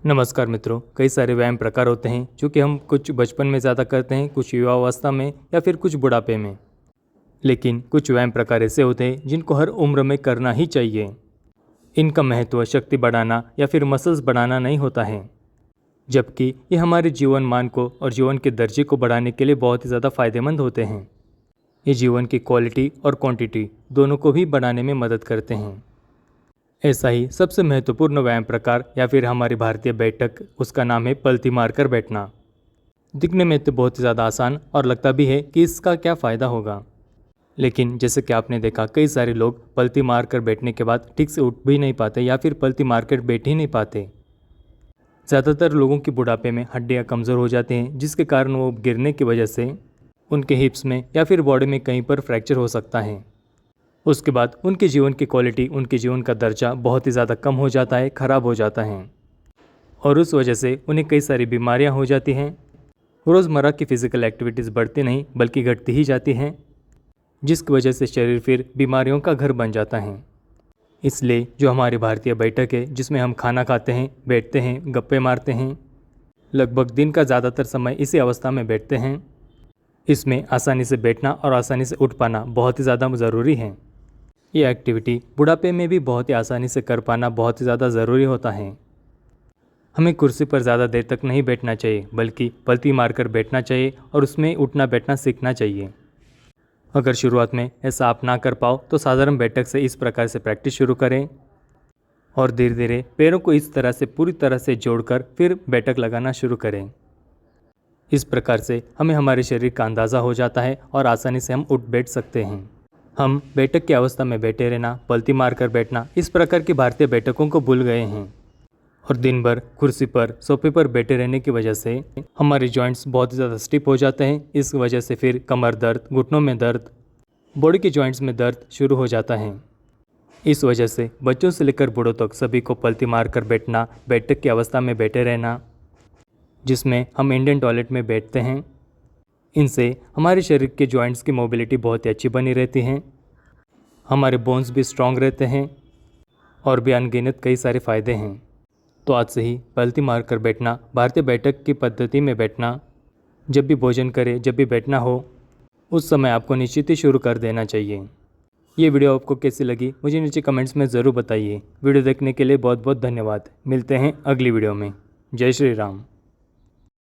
नमस्कार मित्रों। कई सारे व्यायाम प्रकार होते हैं जो कि हम कुछ बचपन में ज़्यादा करते हैं, कुछ युवावस्था में या फिर कुछ बुढ़ापे में। लेकिन कुछ व्यायाम प्रकार ऐसे होते हैं जिनको हर उम्र में करना ही चाहिए। इनका महत्व शक्ति बढ़ाना या फिर मसल्स बढ़ाना नहीं होता है, जबकि ये हमारे जीवन मान को और जीवन के दर्जे को बढ़ाने के लिए बहुत ही ज़्यादा फायदेमंद होते हैं। ये जीवन की क्वालिटी और क्वांटिटी दोनों को भी बढ़ाने में मदद करते हैं। ऐसा ही सबसे महत्वपूर्ण व्यायाम प्रकार या फिर हमारी भारतीय बैठक, उसका नाम है पलथी मारकर बैठना। दिखने में तो बहुत ही ज़्यादा आसान और लगता भी है कि इसका क्या फ़ायदा होगा, लेकिन जैसे कि आपने देखा कई सारे लोग पलथी मारकर बैठने के बाद ठीक से उठ भी नहीं पाते या फिर पलथी मारकर बैठ ही नहीं पाते। ज़्यादातर लोगों की बुढ़ापे में हड्डियाँ कमज़ोर हो जाती हैं, जिसके कारण वो गिरने की वजह से उनके हिप्स में या फिर बॉडी में कहीं पर फ्रैक्चर हो सकता है। उसके बाद उनके जीवन की क्वालिटी, उनके जीवन का दर्जा बहुत ही ज़्यादा कम हो जाता है, ख़राब हो जाता है और उस वजह से उन्हें कई सारी बीमारियां हो जाती हैं। रोज़मर्रा की फ़िज़िकल एक्टिविटीज़ बढ़ती नहीं बल्कि घटती ही जाती हैं, जिसकी वजह से शरीर फिर बीमारियों का घर बन जाता है। इसलिए जो हमारी भारतीय बैठक है, जिसमें हम खाना खाते हैं, बैठते हैं, गप्पे मारते हैं, लगभग दिन का ज़्यादातर समय इसी अवस्था में बैठते हैं, इसमें आसानी से बैठना और आसानी से उठ पाना बहुत ही ज़्यादा ज़रूरी है। ये एक्टिविटी बुढ़ापे में भी बहुत ही आसानी से कर पाना बहुत ही ज़्यादा ज़रूरी होता है। हमें कुर्सी पर ज़्यादा देर तक नहीं बैठना चाहिए, बल्कि पलथी मारकर बैठना चाहिए और उसमें उठना बैठना सीखना चाहिए। अगर शुरुआत में ऐसा आप ना कर पाओ तो साधारण बैठक से इस प्रकार से प्रैक्टिस शुरू करें और धीरे धीरे पैरों को इस तरह से पूरी तरह से जोड़कर फिर बैठक लगाना शुरू करें। इस प्रकार से हमें हमारे शरीर का अंदाज़ा हो जाता है और आसानी से हम उठ बैठ सकते हैं। हम बैठक की अवस्था में बैठे रहना, पलथी मारकर बैठना, इस प्रकार की भारतीय बैठकों को भूल गए हैं और दिन भर कुर्सी पर, सोफे पर बैठे रहने की वजह से हमारे जॉइंट्स बहुत ही ज़्यादा स्टिफ हो जाते हैं। इस वजह से फिर कमर दर्द, घुटनों में दर्द, बॉडी के जॉइंट्स में दर्द शुरू हो जाता है। इस वजह से बच्चों से लेकर बूढ़ों तक सभी को पलथी मारकर बैठना, बैठक की अवस्था में बैठे रहना, जिसमें हम इंडियन टॉयलेट में बैठते हैं, इनसे हमारे शरीर के जॉइंट्स की मोबिलिटी बहुत ही अच्छी बनी रहती हैं, हमारे बोन्स भी स्ट्रॉन्ग रहते हैं और भी अनगिनत कई सारे फ़ायदे हैं। तो आज से ही पलथी मारकर बैठना, भारतीय बैठक की पद्धति में बैठना, जब भी भोजन करें, जब भी बैठना हो, उस समय आपको निश्चित ही शुरू कर देना चाहिए। ये वीडियो आपको कैसी लगी मुझे नीचे कमेंट्स में ज़रूर बताइए। वीडियो देखने के लिए बहुत बहुत धन्यवाद। मिलते हैं अगली वीडियो में। जय श्री राम।